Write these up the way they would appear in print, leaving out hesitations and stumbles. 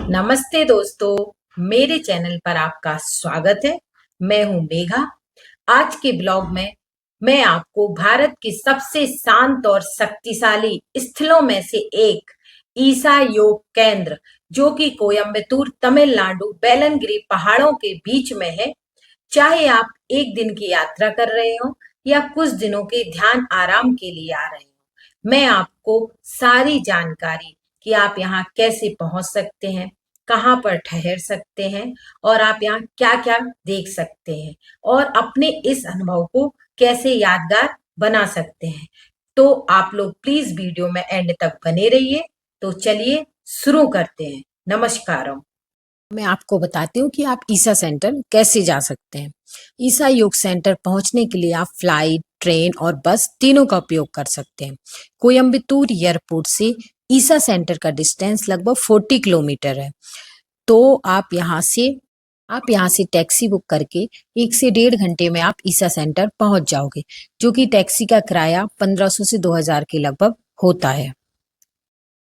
नमस्ते दोस्तों, मेरे चैनल पर आपका स्वागत है। मैं हूं मेघा। आज के ब्लॉग में मैं आपको भारत के सबसे शांत और शक्तिशाली स्थलों में से एक ईसा योग केंद्र, जो कि कोयम्बटूर तमिलनाडु बेलनगिरी पहाड़ों के बीच में है। चाहे आप एक दिन की यात्रा कर रहे हो या कुछ दिनों के ध्यान आराम के लिए आ रहे हो, मैं आपको सारी जानकारी कि आप यहाँ कैसे पहुंच सकते हैं, कहाँ पर ठहर सकते हैं और आप यहाँ क्या-क्या देख सकते हैं और अपने इस अनुभव को कैसे यादगार बना सकते हैं। तो आप लोग प्लीज वीडियो में एंड तक बने रहिए। तो चलिए शुरू करते हैं। नमस्कार। मैं आपको बताती हूँ कि आप ईसा सेंटर कैसे जा सकते हैं। ईसा योग सेंटर पहुंचने के लिए आप फ्लाइट, ट्रेन और बस तीनों का उपयोग कर सकते हैं। कोयम्बटूर एयरपोर्ट से ईसा सेंटर का डिस्टेंस लगभग 40 किलोमीटर है। तो आप यहाँ से टैक्सी बुक करके 1 से 1.5 घंटे में आप ईसा सेंटर पहुंच जाओगे, जो कि टैक्सी का किराया 1500 से 2000 के लगभग होता है।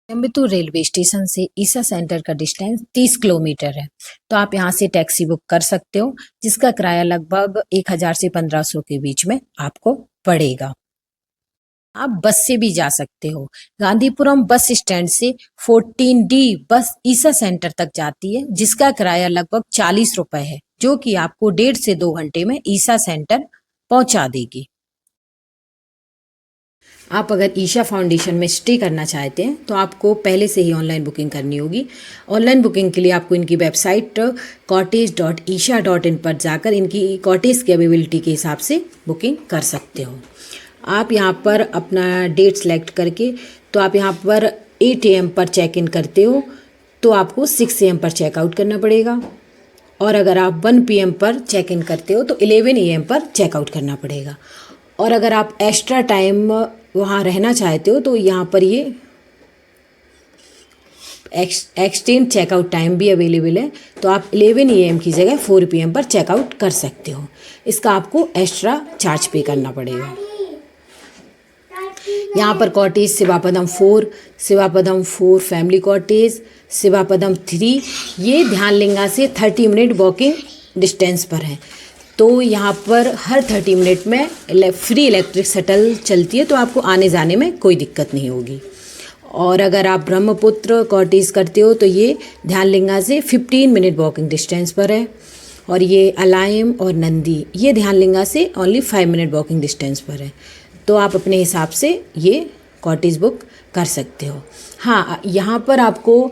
कोयम्बटूर रेलवे स्टेशन से ईसा सेंटर का डिस्टेंस 30 किलोमीटर है। तो आप यहाँ से टैक्सी बुक कर सकते हो, जिसका किराया लगभग 1000 से 1500 के बीच में आपको पड़ेगा। आप बस से भी जा सकते हो। गांधीपुरम बस स्टैंड से 14D बस ईसा सेंटर तक जाती है, जिसका किराया लगभग 40 रुपए है, जो कि आपको 1.5 से 2 घंटे में ईसा सेंटर पहुंचा देगी। आप अगर ईशा फाउंडेशन में स्टे करना चाहते हैं तो आपको पहले से ही ऑनलाइन बुकिंग करनी होगी। ऑनलाइन बुकिंग के लिए आपको इनकी वेबसाइट cottage.isha.in पर जाकर इनकी कॉटेज की अवेलेबिलिटी के हिसाब से बुकिंग कर सकते हो। आप यहाँ पर अपना डेट सेलेक्ट करके तो आप यहाँ पर 8 AM पर चेक इन करते हो तो आपको 6 AM पर चेकआउट करना पड़ेगा, और अगर आप 1 PM पर चेक इन करते हो तो 11 AM पर चेकआउट करना पड़ेगा। और अगर आप एक्स्ट्रा टाइम वहाँ रहना चाहते हो तो यहाँ पर ये एक्सटेंड चेकआउट टाइम भी अवेलेबल है। तो आप 11 AM की जगह 4 PM पर चेकआउट कर सकते हो। इसका आपको एक्स्ट्रा चार्ज पे करना पड़ेगा। यहाँ पर कॉटेज शिवापदम 4 फैमिली कॉटेज, शिवापदम 3 ये ध्यानलिंगा से 30 मिनट वॉकिंग डिस्टेंस पर है। तो यहाँ पर हर 30 मिनट में फ्री इलेक्ट्रिक शटल चलती है, तो आपको आने जाने में कोई दिक्कत नहीं होगी। और अगर आप ब्रह्मपुत्र कॉटेज करते हो तो ये ध्यानलिंगा से 15 मिनट वॉकिंग डिस्टेंस पर है। और ये अलाइम और नंदी ये ध्यानलिंगा से ओनली 5 मिनट वॉकिंग डिस्टेंस पर है। तो आप अपने हिसाब से ये कॉटेज बुक कर सकते हो। हाँ, यहाँ पर आपको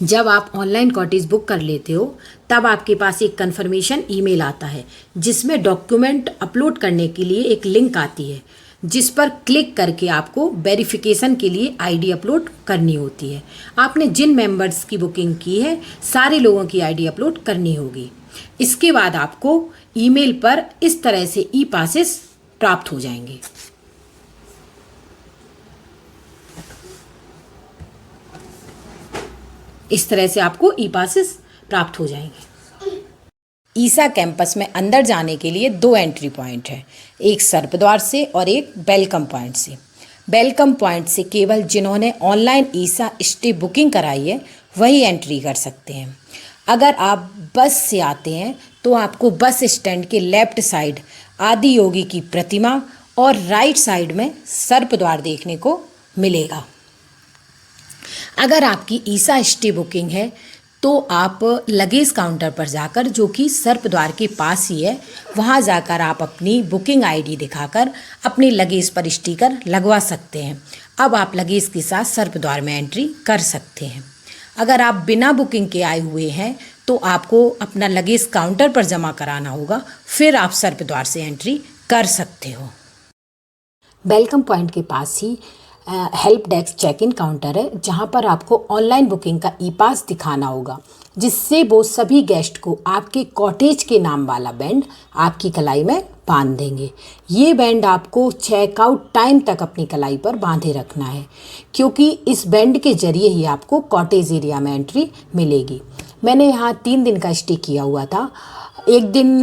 जब आप ऑनलाइन कॉटेज बुक कर लेते हो तब आपके पास एक कन्फर्मेशन ईमेल आता है, जिसमें डॉक्यूमेंट अपलोड करने के लिए एक लिंक आती है, जिस पर क्लिक करके आपको वेरिफिकेशन के लिए आईडी अपलोड करनी होती है। आपने जिन मेंबर्स की बुकिंग की है सारे लोगों की आईडी अपलोड करनी होगी। इसके बाद आपको ईमेल पर इस तरह से ई पासेस प्राप्त हो जाएंगे। इस तरह से आपको ई पासेस प्राप्त हो जाएंगे। ईसा कैंपस में अंदर जाने के लिए 2 एंट्री पॉइंट है, एक सर्पद्वार से और एक वेलकम पॉइंट से। वेलकम पॉइंट से केवल जिन्होंने ऑनलाइन ईसा स्टे बुकिंग कराई है वही एंट्री कर सकते हैं। अगर आप बस से आते हैं तो आपको बस स्टैंड के लेफ्ट साइड आदि योगी की प्रतिमा और राइट साइड में सर्पद्वार देखने को मिलेगा। अगर आपकी ईसा स्टे बुकिंग है तो आप लगेज काउंटर पर जाकर, जो कि सर्पद्वार के पास ही है, वहाँ जाकर आप अपनी बुकिंग आईडी दिखाकर अपने लगेज पर स्टिकर लगवा सकते हैं। अब आप लगेज के साथ सर्पद्वार में एंट्री कर सकते हैं। अगर आप बिना बुकिंग के आए हुए हैं तो आपको अपना लगेज काउंटर पर जमा कराना होगा, फिर आप सर्पद्वार से एंट्री कर सकते हो। वेलकम पॉइंट के पास ही help desk check in counter है, जहां पर आपको ऑनलाइन बुकिंग का ई पास दिखाना होगा, जिससे वो सभी गेस्ट को आपके कॉटेज के नाम वाला बैंड आपकी कलाई में बांध देंगे। ये बैंड आपको चेकआउट टाइम तक अपनी कलाई पर बांधे रखना है, क्योंकि इस बैंड के जरिए ही आपको कॉटेज एरिया में एंट्री मिलेगी। मैंने यहाँ 3 दिन का स्टे किया हुआ था। 1 दिन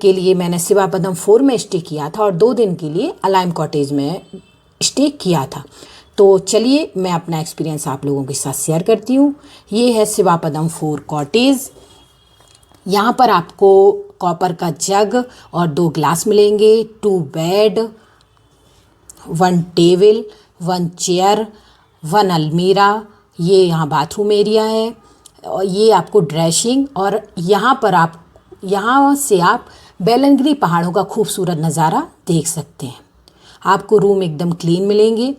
के लिए मैंने शिवापदम 4 में स्टे किया था और 2 दिन के लिए अलाइम कॉटेज में स्टे किया था। तो चलिए मैं अपना एक्सपीरियंस आप लोगों के साथ शेयर करती हूँ। ये है शिवापदम 4 कॉटेज। यहाँ पर आपको कॉपर का जग और 2 ग्लास मिलेंगे, 2 बेड, 1 टेबल, 1 चेयर, 1 अलमीरा। ये यहाँ बाथरूम एरिया है और ये आपको ड्रेसिंग, और यहाँ से आप बेलनगिरी पहाड़ों का खूबसूरत नज़ारा देख सकते हैं। आपको रूम एकदम क्लीन मिलेंगे।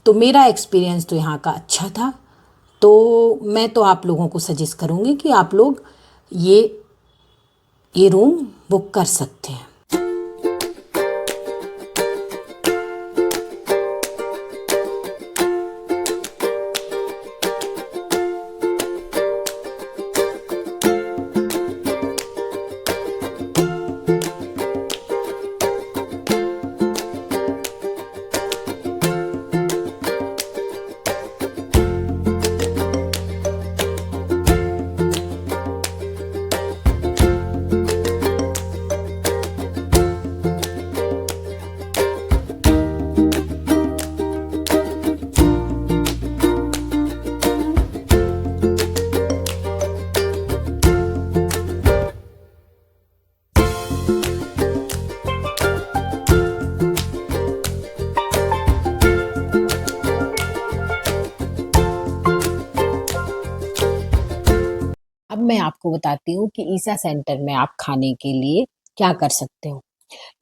तो मेरा एक्सपीरियंस तो यहाँ का अच्छा था, तो मैं तो आप लोगों को सजेस्ट करूँगी कि आप लोग ये रूम बुक कर सकते हैं। अब मैं आपको बताती हूँ कि ईसा सेंटर में आप खाने के लिए क्या कर सकते हो।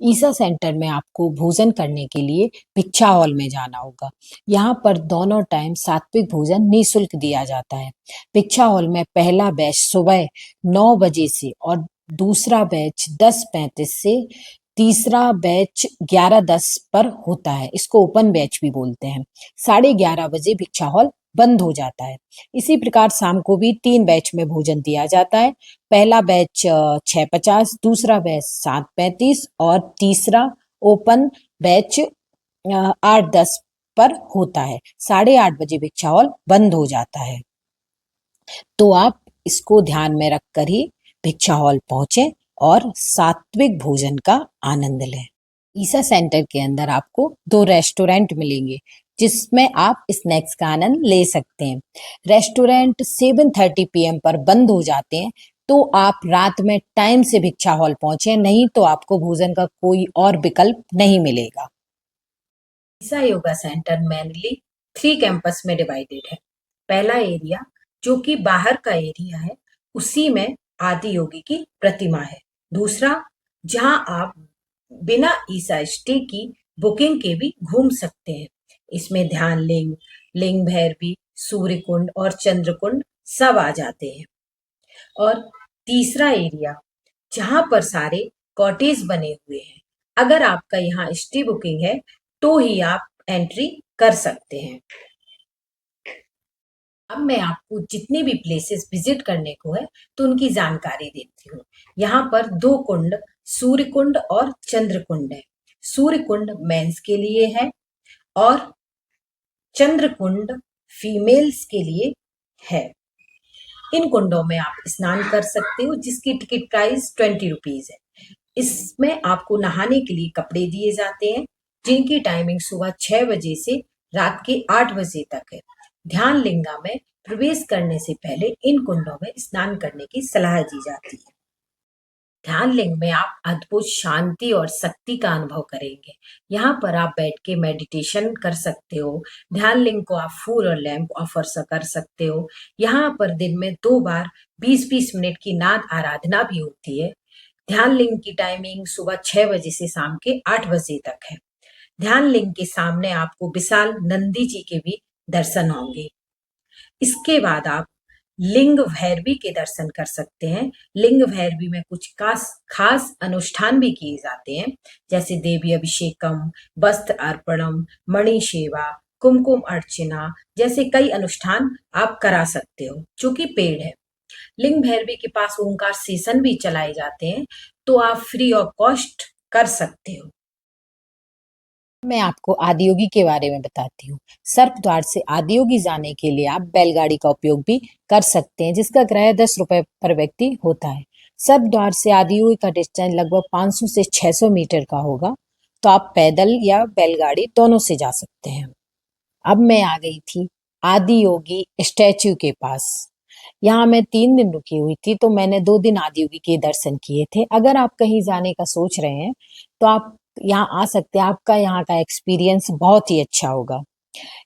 ईसा सेंटर में आपको भोजन करने के लिए भिक्षा हॉल में जाना होगा। यहाँ पर दोनों टाइम सात्विक भोजन निःशुल्क दिया जाता है। भिक्षा हॉल में पहला बैच सुबह 9 बजे से और दूसरा बैच 10:35 से, तीसरा बैच 11:10 पर होता है। इसको ओपन बैच भी बोलते हैं। 11:30 बजे भिक्षा हॉल बंद हो जाता है। इसी प्रकार शाम को भी 3 बैच में भोजन दिया जाता है। पहला बैच 6:50, दूसरा बैच 7:35 और तीसरा ओपन बैच 8:10 पर होता है। 8:30 बजे भिक्षा हॉल बंद हो जाता है। तो आप इसको ध्यान में रखकर ही भिक्षा हॉल पहुंचे और सात्विक भोजन का आनंद लें। ईसा सेंटर के अंदर आपको 2 रेस्टोरेंट मिलेंगे जिसमें आप स्नैक्स का आनंद ले सकते हैं। रेस्टोरेंट 7:30 PM पर बंद हो जाते हैं, तो आप रात में टाइम से भिक्षा हॉल पहुंचे, नहीं तो आपको भोजन का कोई और विकल्प नहीं मिलेगा। ईसा योगा सेंटर मेनली 3 कैंपस में डिवाइडेड है। पहला एरिया जो कि बाहर का एरिया है, उसी में आदि योगी की प्रतिमा है। दूसरा, जहां आप बिना ईसा स्टे की बुकिंग के भी घूम सकते हैं। इसमें ध्यान लिंग, लिंग भैरवी, सूर्य कुंड और चंद्र कुंड सब आ जाते हैं। और तीसरा एरिया जहां पर सारे कॉटेज बने हुए हैं, अगर आपका यहाँ स्टे बुकिंग है तो ही आप एंट्री कर सकते हैं। अब मैं आपको जितने भी प्लेसेस विजिट करने को है तो उनकी जानकारी देती हूँ। यहाँ पर 2 कुंड, सूर्य कुंड और चंद्र कुंड है। सूर्य कुंड मेंस के लिए है और चंद्र कुंड फीमेल्स के लिए है। इन कुंडों में आप स्नान कर सकते हो जिसकी टिकट प्राइस 20 रुपीज है। इसमें आपको नहाने के लिए कपड़े दिए जाते हैं जिनकी टाइमिंग सुबह 6 बजे से रात के 8 बजे तक है। ध्यान लिंगा में प्रवेश करने से पहले इन कुंडों में स्नान करने की सलाह दी जाती है। ध्यान लिंग में आप अद्भुत शांति और शक्ति का अनुभव करेंगे। यहाँ पर आप बैठ के मेडिटेशन कर सकते हो। ध्यान लिंग को आप फूल और लैंप ऑफर कर सकते हो। यहाँ पर दिन में 2 बार 20-20 मिनट की नाद आराधना भी होती है। ध्यान लिंग की टाइमिंग सुबह 6 बजे से शाम के 8 बजे तक है। ध्यान लिंग के सामने आपको विशाल नंदी जी के भी दर्शन होंगे। इसके बाद आप लिंग भैरवी के दर्शन कर सकते हैं। लिंग भैरवी में कुछ खास अनुष्ठान भी किए जाते हैं, जैसे देवी अभिषेकम, वस्त्र अर्पणम, मणि सेवा, कुमकुम अर्चना जैसे कई अनुष्ठान आप करा सकते हो, जो कि पेड है। लिंग भैरवी के पास ओंकार सेशन भी चलाए जाते हैं, तो आप फ्री ऑफ कॉस्ट कर सकते हो। मैं आपको आदियोगी के बारे में बताती हूँ। सर्प द्वार से आदियोगी जाने के लिए आप बैलगाड़ी का उपयोग भी कर सकते हैं, जिसका किराया 10 रुपए पर व्यक्ति होता है। सर्प द्वार से आदियोगी का डिस्टेंस लगभग 500 से 600 मीटर का होगा, तो आप पैदल या बैलगाड़ी दोनों से जा सकते हैं। अब मैं आ गई थी आदि योगी स्टैच्यू के पास। यहाँ मैं 3 दिन रुकी हुई थी, तो मैंने 2 दिन आदि योगी के दर्शन किए थे। अगर आप कहीं जाने का सोच रहे हैं तो आप यहाँ आ सकते हैं। आपका यहाँ का एक्सपीरियंस बहुत ही अच्छा होगा।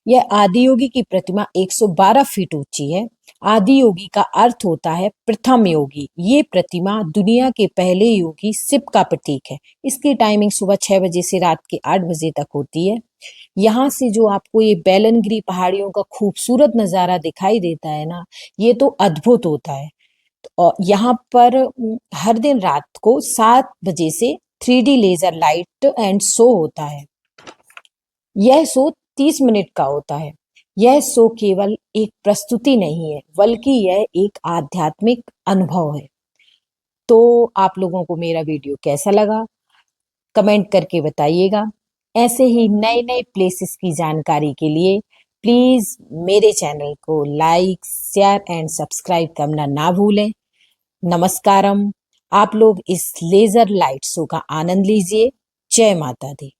यह आदि योगी की प्रतिमा 112 फीट ऊंची है। आदि योगी का अर्थ होता है प्रथम योगी। ये प्रतिमा दुनिया के पहले योगी शिव का प्रतीक है। इसकी टाइमिंग सुबह 6 बजे से रात के 8 बजे तक होती है। यहाँ से जो आपको ये बेलनगिरी पहाड़ियों का खूबसूरत नजारा दिखाई देता है ना, ये तो अद्भुत होता है। और यहाँ पर हर दिन रात को 7 बजे से 3D laser light and show होता है। यह शो 30 मिनट का होता है। यह शो केवल एक प्रस्तुति नहीं है, बल्कि यह एक आध्यात्मिक अनुभव है। तो आप लोगों को मेरा वीडियो कैसा लगा, कमेंट करके बताइएगा। ऐसे ही नए नए प्लेसेस की जानकारी के लिए प्लीज मेरे चैनल को लाइक, शेयर एंड सब्सक्राइब करना ना भूलें। नमस्कारम। आप लोग इस लेजर लाइट शो का आनंद लीजिए। जय माता दी।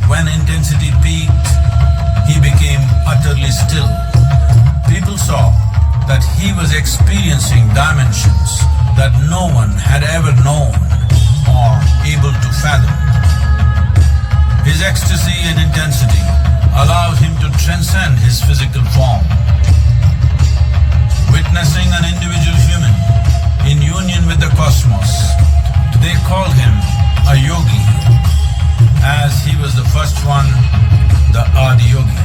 When intensity peaked, he became utterly still. People saw that he was experiencing dimensions that no one had ever known or able to fathom. His ecstasy and intensity allowed him to transcend his physical form. Witnessing an individual human in union with the cosmos, they called him a yogi, as he was the first one, the Adi Yogi.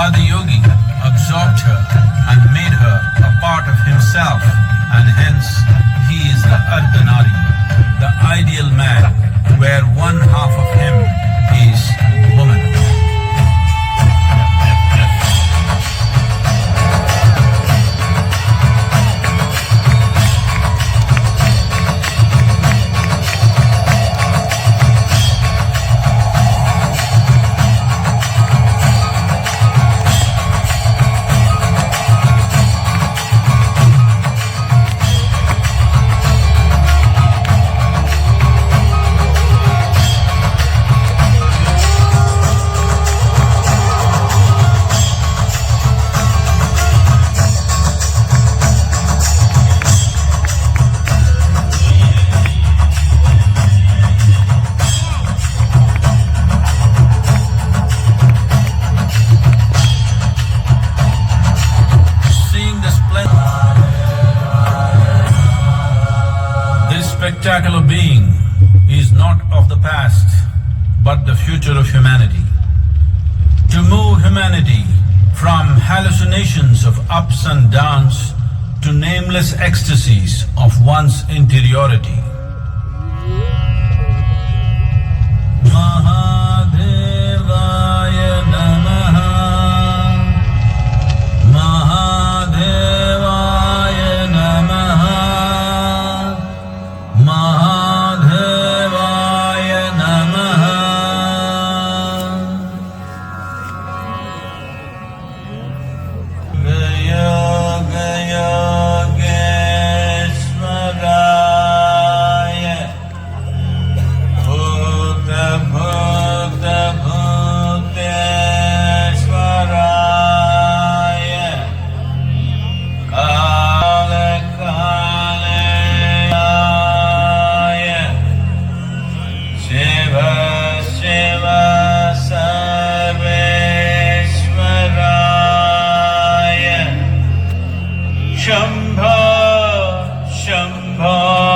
Adi Yogi absorbed her and made her a part of himself, and hence he is the Ardhanari, the ideal man, where one half of him is woman. Seeing the splendor, this spectacular being is not of the past, but the future of humanity. To move humanity from hallucinations of ups and downs to nameless ecstasies of one's interiority. Mahadevaya Namaha. Mahadevaya Namaha. Mahadevaya Namaha. Gaya Gaya Geshwara Shambho Shambho